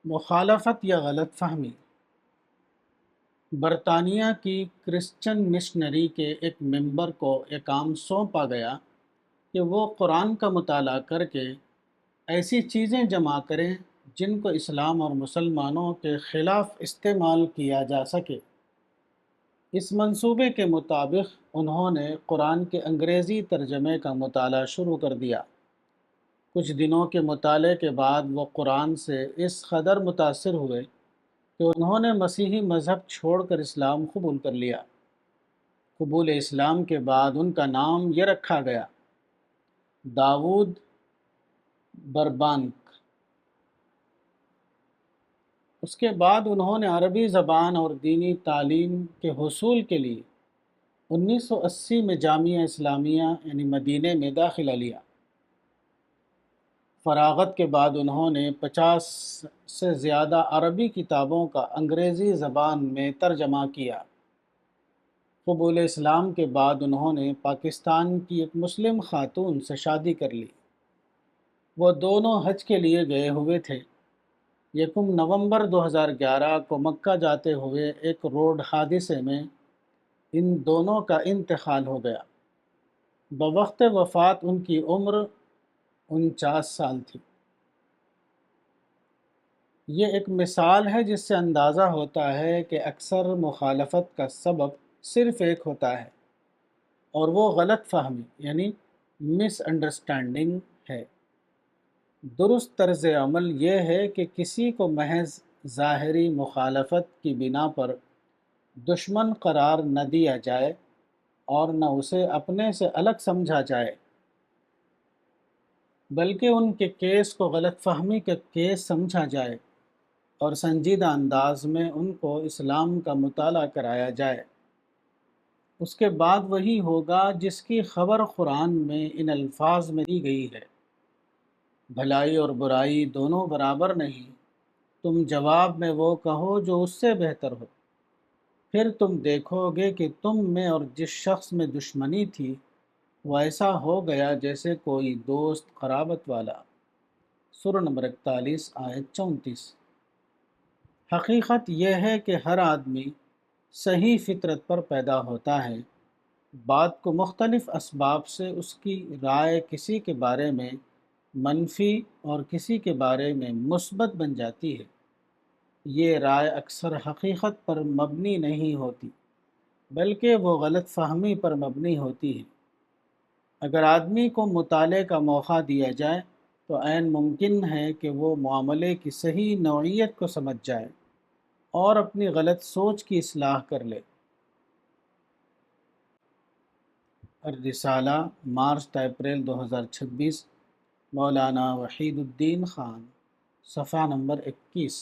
مخالفت یا غلط فہمی۔ برطانیہ کی کرسچن مشنری کے ایک ممبر کو ایک کام سونپا گیا کہ وہ قرآن کا مطالعہ کر کے ایسی چیزیں جمع کریں جن کو اسلام اور مسلمانوں کے خلاف استعمال کیا جا سکے۔ اس منصوبے کے مطابق انہوں نے قرآن کے انگریزی ترجمے کا مطالعہ شروع کر دیا۔ کچھ دنوں کے مطالعے کے بعد وہ قرآن سے اس قدر متاثر ہوئے کہ انہوں نے مسیحی مذہب چھوڑ کر اسلام قبول کر لیا۔ قبول اسلام کے بعد ان کا نام یہ رکھا گیا، داؤد بربانک۔ اس کے بعد انہوں نے عربی زبان اور دینی تعلیم کے حصول کے لیے 1980 میں جامعہ اسلامیہ یعنی مدینہ میں داخلہ لیا۔ فراغت کے بعد انہوں نے 50 سے زیادہ عربی کتابوں کا انگریزی زبان میں ترجمہ کیا۔ قبول اسلام کے بعد انہوں نے پاکستان کی ایک مسلم خاتون سے شادی کر لی۔ وہ دونوں حج کے لیے گئے ہوئے تھے۔ 1 نومبر 2011 کو مکہ جاتے ہوئے ایک روڈ حادثے میں ان دونوں کا انتقال ہو گیا۔ بوقت وفات ان کی عمر 49 سال تھی۔ یہ ایک مثال ہے جس سے اندازہ ہوتا ہے کہ اکثر مخالفت کا سبب صرف ایک ہوتا ہے، اور وہ غلط فہمی یعنی مس انڈرسٹینڈنگ ہے۔ درست طرز عمل یہ ہے کہ کسی کو محض ظاہری مخالفت کی بنا پر دشمن قرار نہ دیا جائے اور نہ اسے اپنے سے الگ سمجھا جائے، بلکہ ان کے کیس کو غلط فہمی کا کیس سمجھا جائے اور سنجیدہ انداز میں ان کو اسلام کا مطالعہ کرایا جائے۔ اس کے بعد وہی ہوگا جس کی خبر قرآن میں ان الفاظ میں دی گئی ہے، بھلائی اور برائی دونوں برابر نہیں، تم جواب میں وہ کہو جو اس سے بہتر ہو، پھر تم دیکھو گے کہ تم میں اور جس شخص میں دشمنی تھی وہ ایسا ہو گیا جیسے کوئی دوست قرابت والا۔ سورہ نمبر 41 آیت 34۔ حقیقت یہ ہے کہ ہر آدمی صحیح فطرت پر پیدا ہوتا ہے، بات کو مختلف اسباب سے اس کی رائے کسی کے بارے میں منفی اور کسی کے بارے میں مثبت بن جاتی ہے۔ یہ رائے اکثر حقیقت پر مبنی نہیں ہوتی، بلکہ وہ غلط فہمی پر مبنی ہوتی ہے۔ اگر آدمی کو مطالعے کا موقع دیا جائے تو عین ممکن ہے کہ وہ معاملے کی صحیح نوعیت کو سمجھ جائے اور اپنی غلط سوچ کی اصلاح کر لے۔ الرسالہ، مارچ تا اپریل 2026، مولانا وحید الدین خان، صفحہ نمبر 21۔